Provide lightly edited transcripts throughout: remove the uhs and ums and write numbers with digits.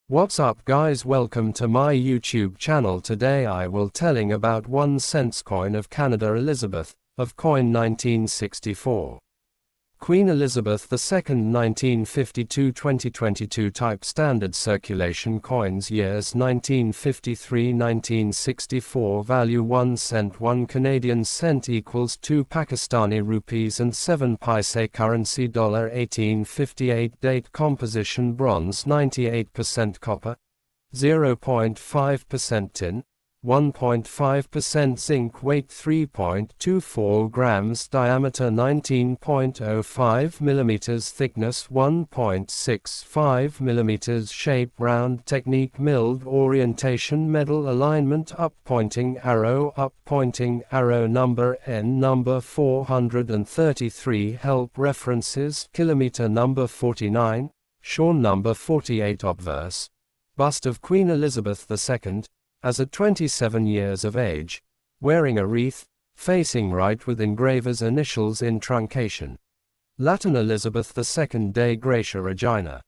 What's up guys, welcome to my YouTube channel. Today I will telling about 1 cent coin of Canada Elizabeth, of coin 1964. Queen Elizabeth II 1952-2022 type standard circulation coins years 1953-1964 value 1 cent 1 Canadian cent equals 2 Pakistani rupees and 7 paise currency $1858 date composition bronze 98% copper 0.5% tin 1.5% zinc weight 3.24 grams diameter 19.05 millimeters thickness 1.65 millimeters shape round technique milled orientation medal alignment up pointing arrow number N number 433 help references kilometer number 49 Sean number 48 obverse bust of Queen Elizabeth II as at 27 years of age, wearing a wreath, facing right with engraver's initials in truncation. Latin Elizabeth II Dei Gratia Regina.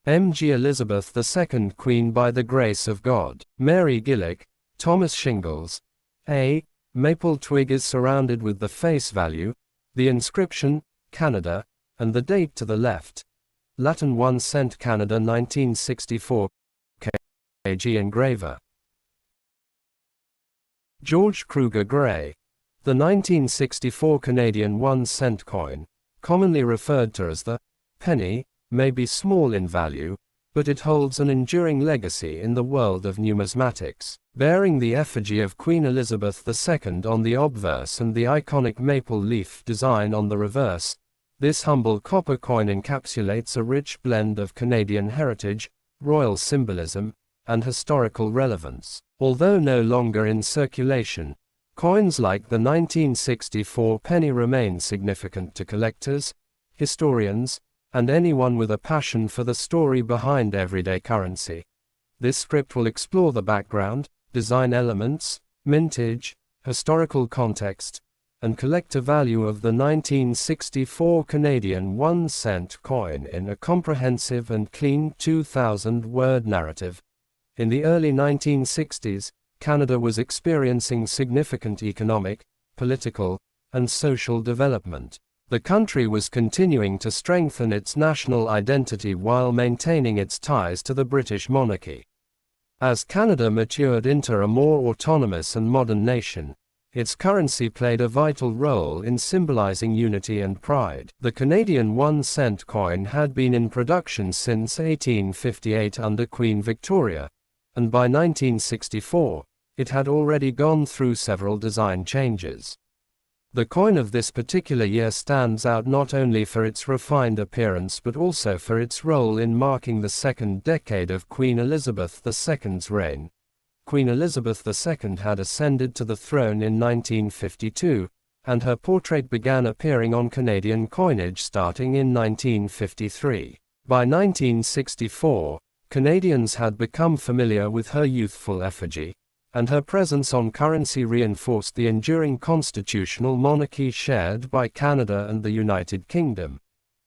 M.G. Elizabeth II Queen by the Grace of God. Mary Gillick, Thomas Shingles. A maple twig is surrounded with the face value, the inscription, Canada, and the date to the left. Latin 1 cent Canada 1964 kg engraver. George Kruger Gray. The 1964 Canadian 1 cent coin, commonly referred to as the penny, may be small in value, but it holds an enduring legacy in the world of numismatics. Bearing the effigy of Queen Elizabeth II on the obverse and the iconic maple leaf design on the reverse, this humble copper coin encapsulates a rich blend of Canadian heritage, royal symbolism, and historical relevance. Although no longer in circulation, coins like the 1964 penny remain significant to collectors, historians, and anyone with a passion for the story behind everyday currency. This script will explore the background, design elements, mintage, historical context, and collector value of the 1964 Canadian 1 cent coin in a comprehensive and clean 2,000-word narrative. In the early 1960s, Canada was experiencing significant economic, political, and social development. The country was continuing to strengthen its national identity while maintaining its ties to the British monarchy. As Canada matured into a more autonomous and modern nation, its currency played a vital role in symbolizing unity and pride. The Canadian 1 cent coin had been in production since 1858 under Queen Victoria, and by 1964, it had already gone through several design changes. The coin of this particular year stands out not only for its refined appearance but also for its role in marking the second decade of Queen Elizabeth II's reign. Queen Elizabeth II had ascended to the throne in 1952, and her portrait began appearing on Canadian coinage starting in 1953. By 1964, Canadians had become familiar with her youthful effigy, and her presence on currency reinforced the enduring constitutional monarchy shared by Canada and the United Kingdom.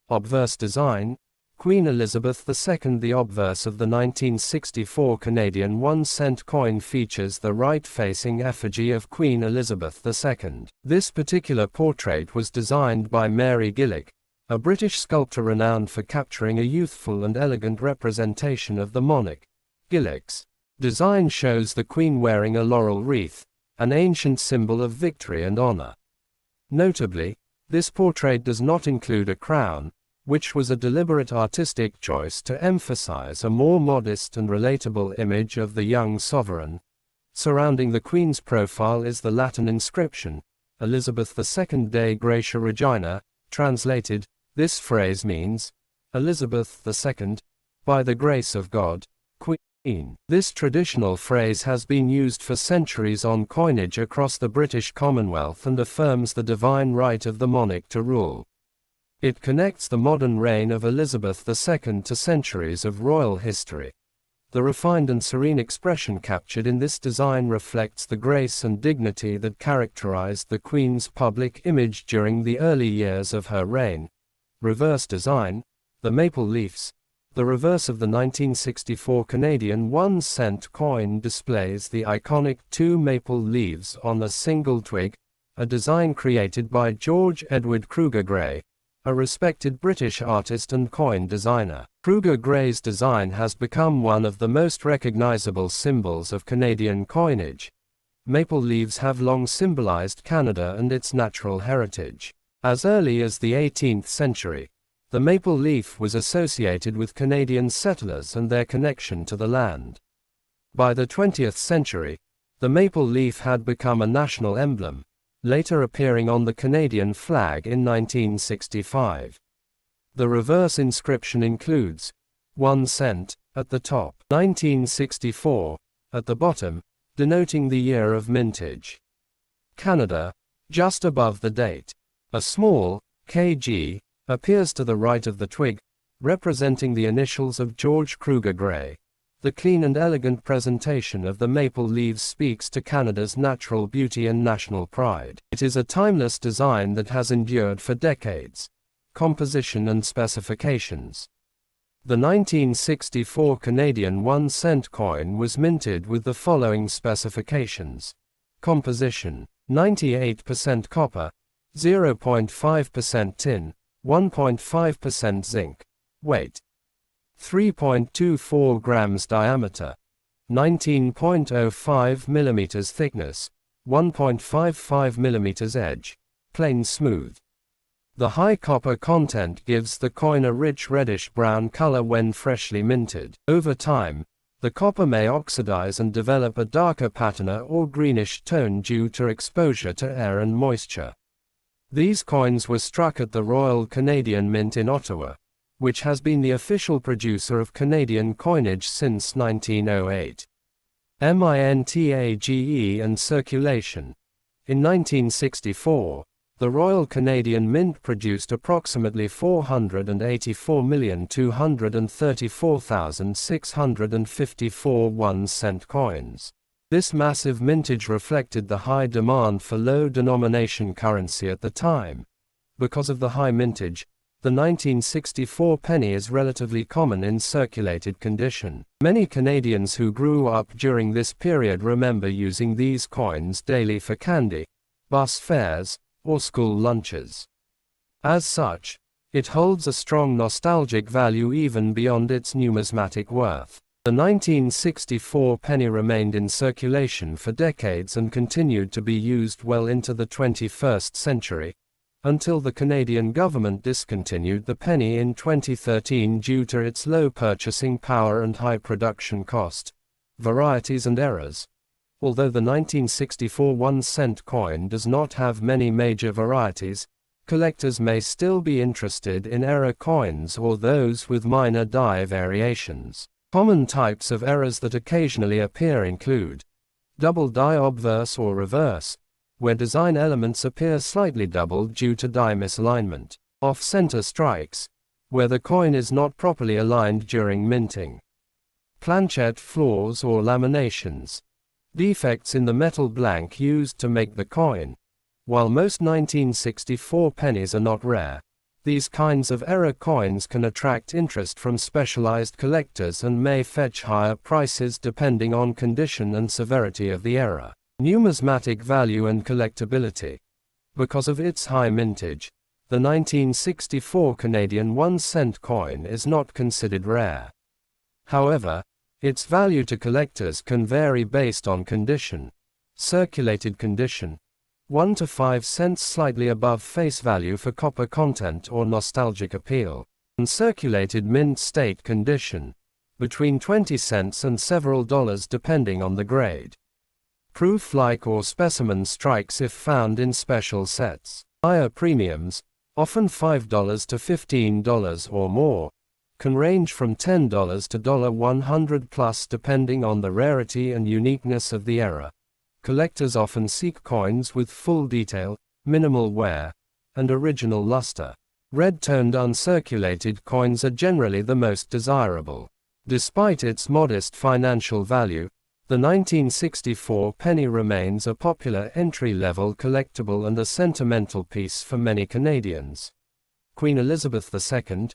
Obverse design. Queen Elizabeth II. The obverse of the 1964 Canadian 1 cent coin features the right-facing effigy of Queen Elizabeth II. This particular portrait was designed by Mary Gillick, a British sculptor renowned for capturing a youthful and elegant representation of the monarch. Gillick's design shows the Queen wearing a laurel wreath, an ancient symbol of victory and honor. Notably, this portrait does not include a crown, which was a deliberate artistic choice to emphasize a more modest and relatable image of the young sovereign. Surrounding the Queen's profile is the Latin inscription, Elizabeth II Dei Gratia Regina, translated. This phrase means, Elizabeth II, by the grace of God, Queen. This traditional phrase has been used for centuries on coinage across the British Commonwealth and affirms the divine right of the monarch to rule. It connects the modern reign of Elizabeth II to centuries of royal history. The refined and serene expression captured in this design reflects the grace and dignity that characterized the Queen's public image during the early years of her reign. Reverse design. The maple leaves. The reverse of the 1964 Canadian 1-cent coin displays the iconic two maple leaves on a single twig, a design created by George Edward Kruger Gray, a respected British artist and coin designer. Kruger Gray's design has become one of the most recognizable symbols of Canadian coinage. Maple leaves have long symbolized Canada and its natural heritage. As early as the 18th century, the maple leaf was associated with Canadian settlers and their connection to the land. By the 20th century, the maple leaf had become a national emblem, later appearing on the Canadian flag in 1965. The reverse inscription includes 1 cent at the top, 1964 at the bottom, denoting the year of mintage. Canada, just above the date. A small KG appears to the right of the twig, representing the initials of George Kruger Gray. The clean and elegant presentation of the maple leaves speaks to Canada's natural beauty and national pride. It is a timeless design that has endured for decades. Composition and specifications. The 1964 Canadian 1-cent coin was minted with the following specifications. Composition: 98% copper, 0.5% tin, 1.5% zinc. Weight: 3.24 grams. Diameter: 19.05 millimeters. Thickness: 1.55 millimeters. Edge: plain smooth. The high copper content gives the coin a rich reddish-brown color when freshly minted. Over time, the copper may oxidize and develop a darker patina or greenish tone due to exposure to air and moisture. These coins were struck at the Royal Canadian Mint in Ottawa, which has been the official producer of Canadian coinage since 1908. Mintage and circulation. In 1964, the Royal Canadian Mint produced approximately 484,234,654 1-cent coins. This massive mintage reflected the high demand for low-denomination currency at the time. Because of the high mintage, the 1964 penny is relatively common in circulated condition. Many Canadians who grew up during this period remember using these coins daily for candy, bus fares, or school lunches. As such, it holds a strong nostalgic value even beyond its numismatic worth. The 1964 penny remained in circulation for decades and continued to be used well into the 21st century, until the Canadian government discontinued the penny in 2013 due to its low purchasing power and high production cost, varieties and errors. Although the 1964 1-cent coin does not have many major varieties, collectors may still be interested in error coins or those with minor die variations. Common types of errors that occasionally appear include double die obverse or reverse, where design elements appear slightly doubled due to die misalignment. Off-center strikes, where the coin is not properly aligned during minting. Planchette flaws or laminations. Defects in the metal blank used to make the coin. While most 1964 pennies are not rare, these kinds of error coins can attract interest from specialized collectors and may fetch higher prices depending on condition and severity of the error. Numismatic value and collectability. Because of its high mintage, the 1964 Canadian 1-cent coin is not considered rare. However, its value to collectors can vary based on condition. Circulated condition: 1 to 5 cents, slightly above face value for copper content or nostalgic appeal. Uncirculated mint state condition: between 20 cents and several dollars depending on the grade. Proof-like or specimen strikes if found in special sets. Higher premiums, often $5 to $15 or more, can range from $10 to $100 plus depending on the rarity and uniqueness of the error. Collectors often seek coins with full detail, minimal wear, and original luster. Red-toned uncirculated coins are generally the most desirable. Despite its modest financial value, the 1964 penny remains a popular entry-level collectible and a sentimental piece for many Canadians. Queen Elizabeth II,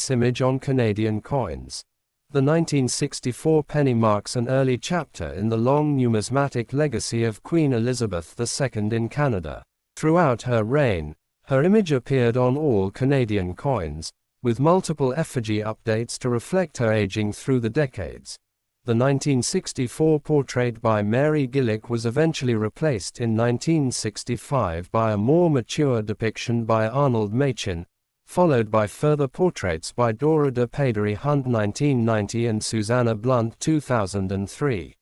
image on Canadian coins. The 1964 penny marks an early chapter in the long numismatic legacy of Queen Elizabeth II in Canada. Throughout her reign, her image appeared on all Canadian coins, with multiple effigy updates to reflect her aging through the decades. The 1964 portrait by Mary Gillick was eventually replaced in 1965 by a more mature depiction by Arnold Machin, followed by further portraits by Dora de Padery Hunt 1990 and Susanna Blunt 2003.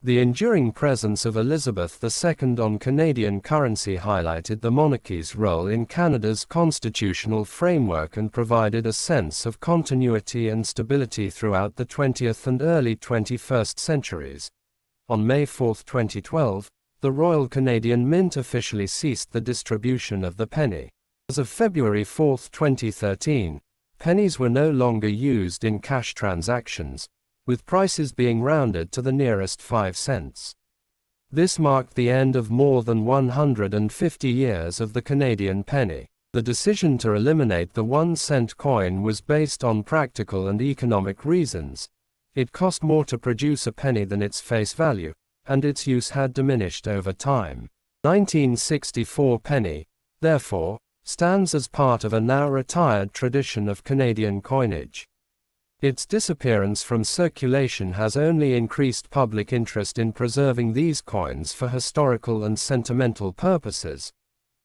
The enduring presence of Elizabeth II on Canadian currency highlighted the monarchy's role in Canada's constitutional framework and provided a sense of continuity and stability throughout the 20th and early 21st centuries. On May 4, 2012, the Royal Canadian Mint officially ceased the distribution of the penny. As of February 4, 2013, pennies were no longer used in cash transactions, with prices being rounded to the nearest 5 cents. This marked the end of more than 150 years of the Canadian penny. The decision to eliminate the 1-cent coin was based on practical and economic reasons. It cost more to produce a penny than its face value, and its use had diminished over time. 1964 penny, therefore, stands as part of a now retired tradition of Canadian coinage. Its disappearance from circulation has only increased public interest in preserving these coins for historical and sentimental purposes.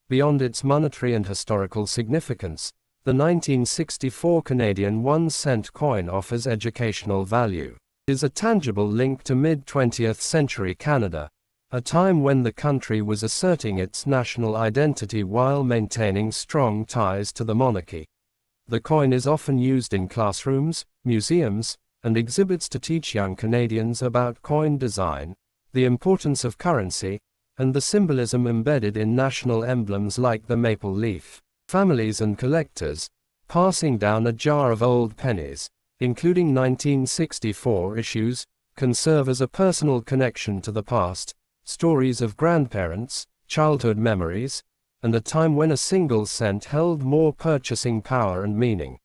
Beyond its monetary and historical significance, the 1964 Canadian 1-cent coin offers educational value. It is a tangible link to mid-20th century Canada, a time when the country was asserting its national identity while maintaining strong ties to the monarchy. The coin is often used in classrooms, museums, and exhibits to teach young Canadians about coin design, the importance of currency, and the symbolism embedded in national emblems like the maple leaf. Families and collectors, passing down a jar of old pennies, including 1964 issues, can serve as a personal connection to the past, stories of grandparents, childhood memories, and a time when a single cent held more purchasing power and meaning.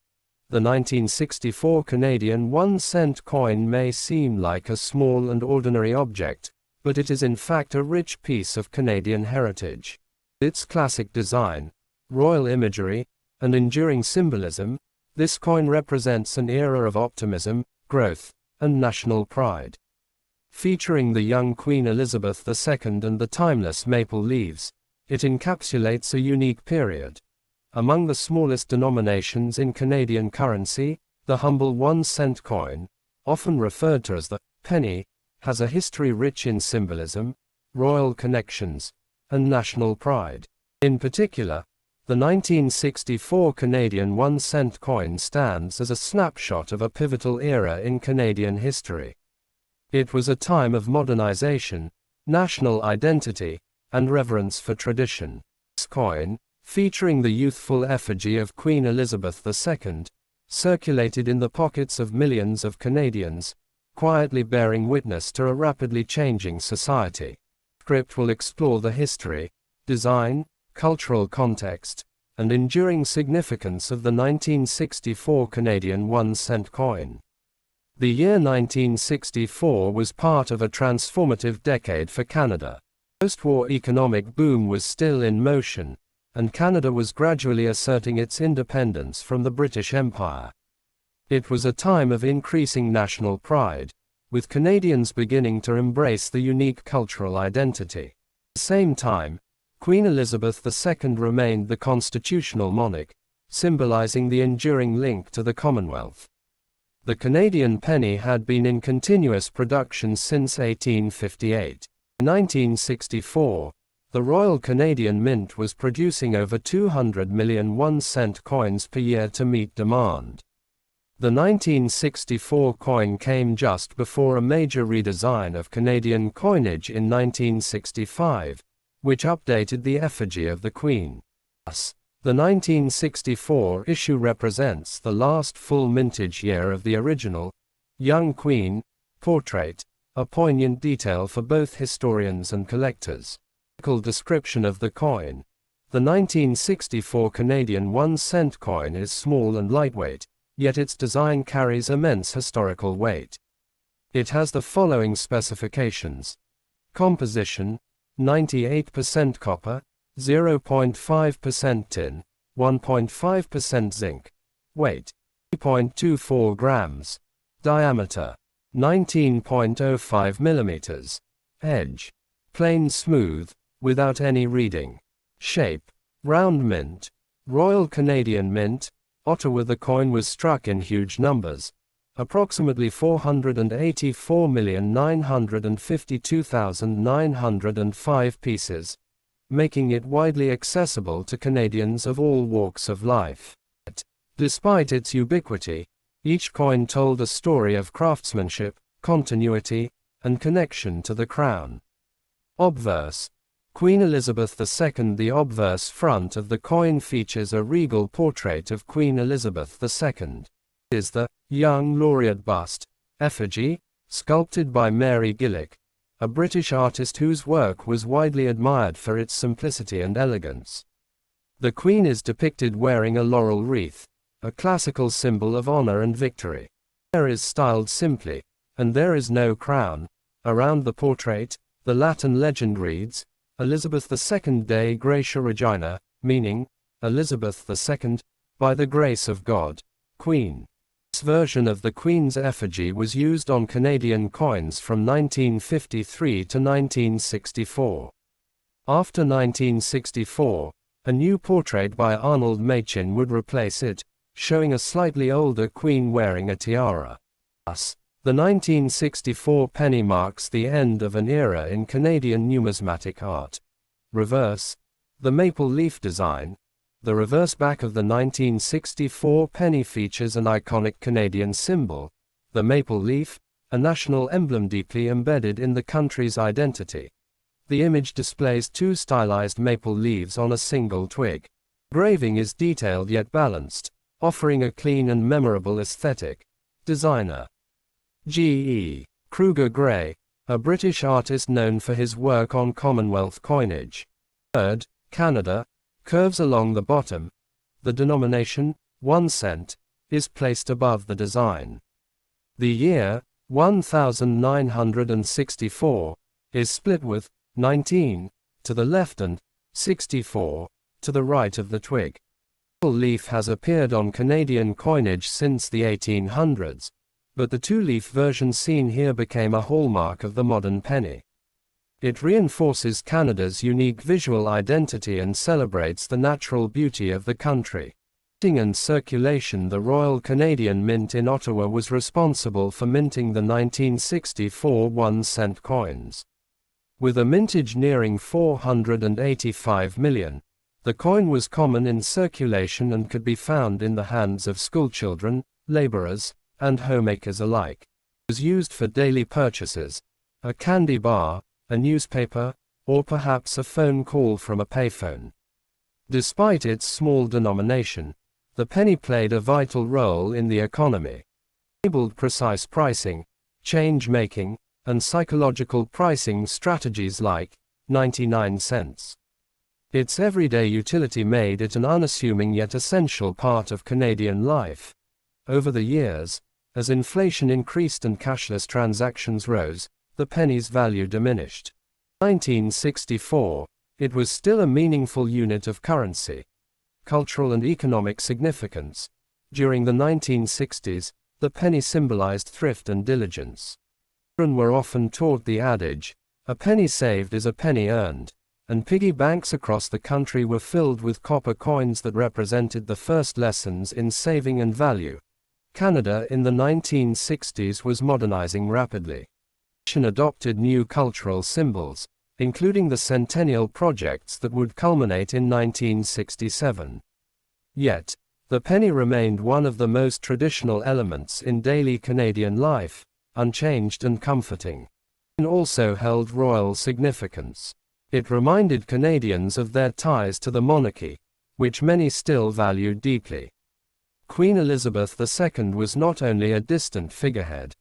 The 1964 Canadian 1-cent coin may seem like a small and ordinary object, but it is in fact a rich piece of Canadian heritage. Its classic design, royal imagery, and enduring symbolism, this coin represents an era of optimism, growth, and national pride. Featuring the young Queen Elizabeth II and the timeless maple leaves, it encapsulates a unique period. Among the smallest denominations in Canadian currency, the humble 1-cent coin, often referred to as the penny, has a history rich in symbolism, royal connections, and national pride. In particular, the 1964 Canadian 1-cent coin stands as a snapshot of a pivotal era in Canadian history. It was a time of modernization, national identity, and reverence for tradition. This coin, featuring the youthful effigy of Queen Elizabeth II, circulated in the pockets of millions of Canadians, quietly bearing witness to a rapidly changing society. The script will explore the history, design, cultural context, and enduring significance of the 1964 Canadian 1-cent coin. The year 1964 was part of a transformative decade for Canada. The post-war economic boom was still in motion, and Canada was gradually asserting its independence from the British Empire. It was a time of increasing national pride, with Canadians beginning to embrace the unique cultural identity. At the same time, Queen Elizabeth II remained the constitutional monarch, symbolizing the enduring link to the Commonwealth. The Canadian penny had been in continuous production since 1858. In 1964, the Royal Canadian Mint was producing over 200 million 1-cent coins per year to meet demand. The 1964 coin came just before a major redesign of Canadian coinage in 1965, which updated the effigy of the Queen. Thus, the 1964 issue represents the last full mintage year of the original, young Queen, portrait, a poignant detail for both historians and collectors. Description of the coin. The 1964 Canadian 1-cent coin is small and lightweight, yet its design carries immense historical weight. It has the following specifications. Composition: 98% copper, 0.5% tin, 1.5% zinc. Weight: 3.24 grams. Diameter: 19.05 millimeters. Edge: plain smooth, without any reading. Shape: round mint. Royal Canadian Mint, Ottawa. The coin was struck in huge numbers, approximately 484,952,905 pieces, making it widely accessible to Canadians of all walks of life. Despite its ubiquity, each coin told a story of craftsmanship, continuity, and connection to the crown. Obverse: Queen Elizabeth II. The obverse front of the coin features a regal portrait of Queen Elizabeth II. It is the young laureate bust, effigy, sculpted by Mary Gillick, a British artist whose work was widely admired for its simplicity and elegance. The Queen is depicted wearing a laurel wreath, a classical symbol of honor and victory. Her hair is styled simply, and there is no crown. Around the portrait, the Latin legend reads, Elizabeth II Dei Gratia Regina, meaning, Elizabeth II, by the grace of God, Queen. This version of the Queen's effigy was used on Canadian coins from 1953 to 1964. After 1964, a new portrait by Arnold Machin would replace it, showing a slightly older Queen wearing a tiara. Thus, the 1964 penny marks the end of an era in Canadian numismatic art. Reverse: the maple leaf design. The reverse back of the 1964 penny features an iconic Canadian symbol, the maple leaf, a national emblem deeply embedded in the country's identity. The image displays two stylized maple leaves on a single twig. Engraving is detailed yet balanced, offering a clean and memorable aesthetic. Designer: G.E. Kruger Gray, a British artist known for his work on Commonwealth coinage. Word: Canada. Curves along the bottom. The denomination, 1 cent, is placed above the design. The year, 1964, is split with 19 to the left and 64 to the right of the twig. The leaf has appeared on Canadian coinage since the 1800s, but the two-leaf version seen here became a hallmark of the modern penny. It reinforces Canada's unique visual identity and celebrates the natural beauty of the country. Minting and circulation: the Royal Canadian Mint in Ottawa was responsible for minting the 1964 1-cent coins. With a mintage nearing 485 million, the coin was common in circulation and could be found in the hands of schoolchildren, laborers, and homemakers alike. It was used for daily purchases, a candy bar, a newspaper, or perhaps a phone call from a payphone. Despite its small denomination, the penny played a vital role in the economy. It enabled precise pricing, change-making, and psychological pricing strategies like 99 cents. Its everyday utility made it an unassuming yet essential part of Canadian life. Over the years, as inflation increased and cashless transactions rose, the penny's value diminished. In 1964, it was still a meaningful unit of currency. Cultural and economic significance. During the 1960s, the penny symbolized thrift and diligence. Children were often taught the adage, "A penny saved is a penny earned," and piggy banks across the country were filled with copper coins that represented the first lessons in saving and value. Canada in the 1960s was modernizing rapidly. The nation adopted new cultural symbols, including the centennial projects that would culminate in 1967. Yet, the penny remained one of the most traditional elements in daily Canadian life, unchanged and comforting. It also held royal significance. It reminded Canadians of their ties to the monarchy, which many still value deeply. Queen Elizabeth II was not only a distant figurehead.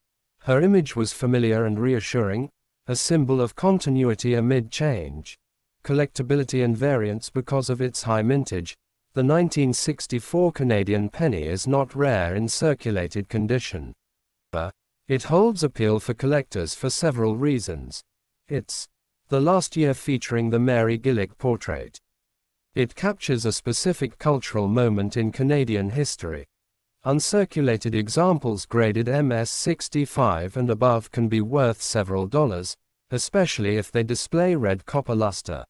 Her image was familiar and reassuring, a symbol of continuity amid change. Collectability and variance: because of its high mintage, The 1964 Canadian penny is not rare in circulated condition. It holds appeal for collectors for several reasons. It's the last year featuring the Mary Gillick portrait. It captures a specific cultural moment in Canadian history. Uncirculated examples graded MS-65 and above can be worth several dollars, especially if they display red copper luster.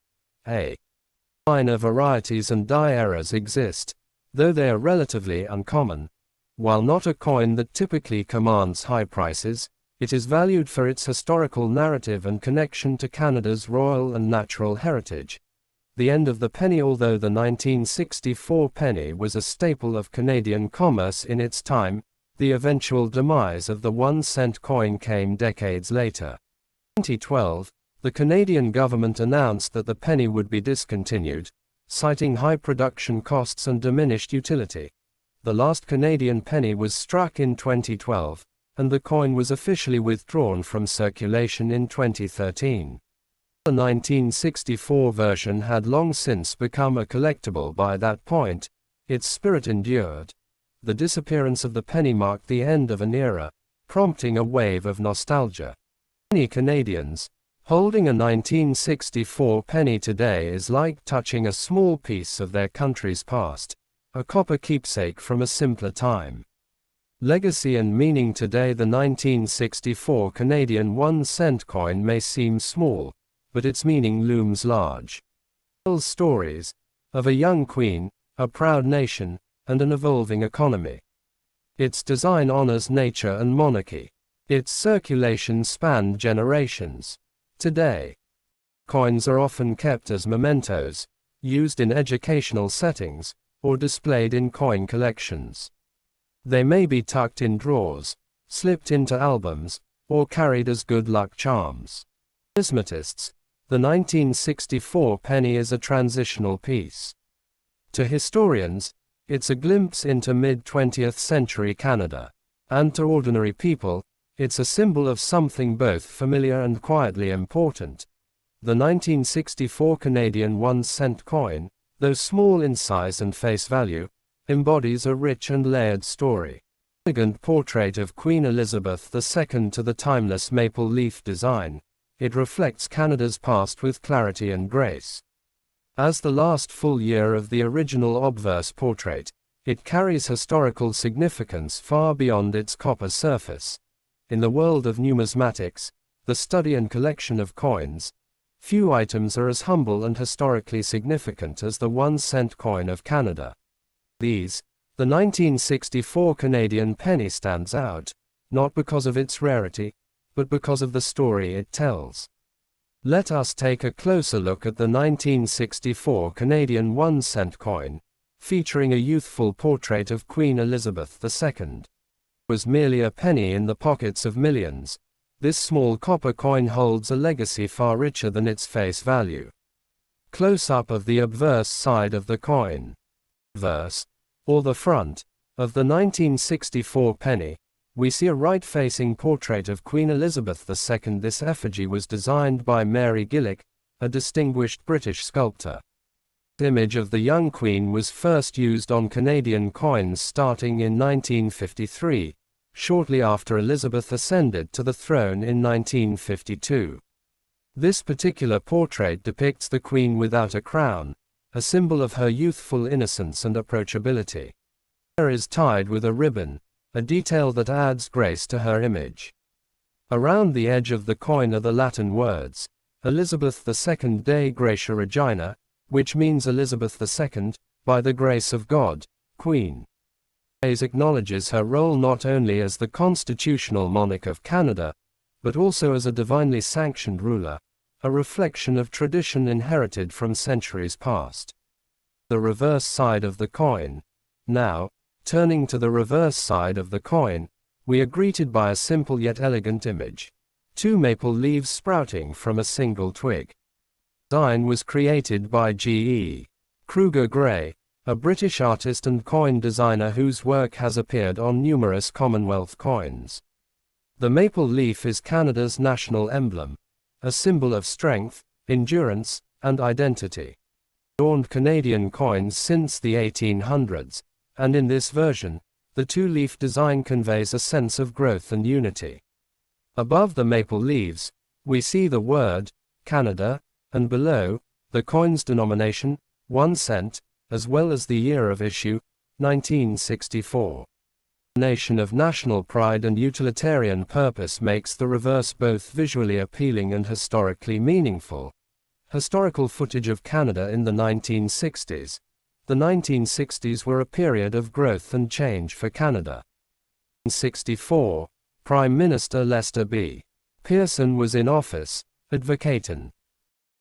Minor varieties and die errors exist, though they are relatively uncommon. While not a coin that typically commands high prices, it is valued for its historical narrative and connection to Canada's royal and natural heritage. The end of the penny. Although the 1964 penny was a staple of Canadian commerce in its time, the eventual demise of the 1-cent coin came decades later. In 2012, the Canadian government announced that the penny would be discontinued, citing high production costs and diminished utility. The last Canadian penny was struck in 2012, and the coin was officially withdrawn from circulation in 2013. The 1964 version had long since become a collectible by that point. Its spirit endured. The disappearance of the penny marked the end of an era, prompting a wave of nostalgia. Many Canadians, holding a 1964 penny today is like touching a small piece of their country's past, a copper keepsake from a simpler time. Legacy and meaning. Today, the 1964 Canadian 1-cent coin may seem small, but its meaning looms large. It tells stories of a young queen, a proud nation, and an evolving economy. Its design honors nature and monarchy. Its circulation spanned generations. Today, coins are often kept as mementos, used in educational settings, or displayed in coin collections. They may be tucked in drawers, slipped into albums, or carried as good luck charms. Numismatists, the 1964 penny is a transitional piece. To historians, it's a glimpse into mid-20th century Canada. And to ordinary people, it's a symbol of something both familiar and quietly important. The 1964 Canadian 1-cent coin, though small in size and face value, embodies a rich and layered story. Elegant portrait of Queen Elizabeth II to the timeless maple leaf design, it reflects Canada's past with clarity and grace. As the last full year of the original obverse portrait, it carries historical significance far beyond its copper surface. In the world of numismatics, the study and collection of coins, few items are as humble and historically significant as the 1-cent coin of Canada. The 1964 Canadian penny stands out, not because of its rarity, but because of the story it tells. Let us take a closer look at the 1964 Canadian 1-cent coin, featuring a youthful portrait of Queen Elizabeth II. It was merely a penny in the pockets of millions. This small copper coin holds a legacy far richer than its face value. Close-up of the obverse side of the coin. Obverse, or the front, of the 1964 penny, we see a right-facing portrait of Queen Elizabeth II. This effigy was designed by Mary Gillick, a distinguished British sculptor. The image of the young queen was first used on Canadian coins starting in 1953. Shortly after Elizabeth ascended to the throne in 1952. This particular portrait depicts the Queen without a crown, a symbol of her youthful innocence and approachability. Her hair is tied with a ribbon, a detail that adds grace to her image. Around the edge of the coin are the Latin words, Elizabeth II Dei Gratia Regina, which means Elizabeth II, by the grace of God, Queen. This acknowledges her role not only as the constitutional monarch of Canada, but also as a divinely sanctioned ruler, a reflection of tradition inherited from centuries past. The reverse side of the coin. Now, turning to the reverse side of the coin, we are greeted by a simple yet elegant image. Two maple leaves sprouting from a single twig. The design was created by G.E. Kruger Gray, a British artist and coin designer whose work has appeared on numerous Commonwealth coins. The maple leaf is Canada's national emblem, a symbol of strength, endurance, and identity. adorned Canadian coins since the 1800s, and in this version, the two-leaf design conveys a sense of growth and unity. Above the maple leaves, we see the word, Canada, and below, the coin's denomination, 1 cent, as well as the year of issue, 1964. The combination of national pride and utilitarian purpose makes the reverse both visually appealing and historically meaningful. Historical footage of Canada in the 1960s. The 1960s were a period of growth and change for Canada. In 1964, Prime Minister Lester B. Pearson was in office, advocating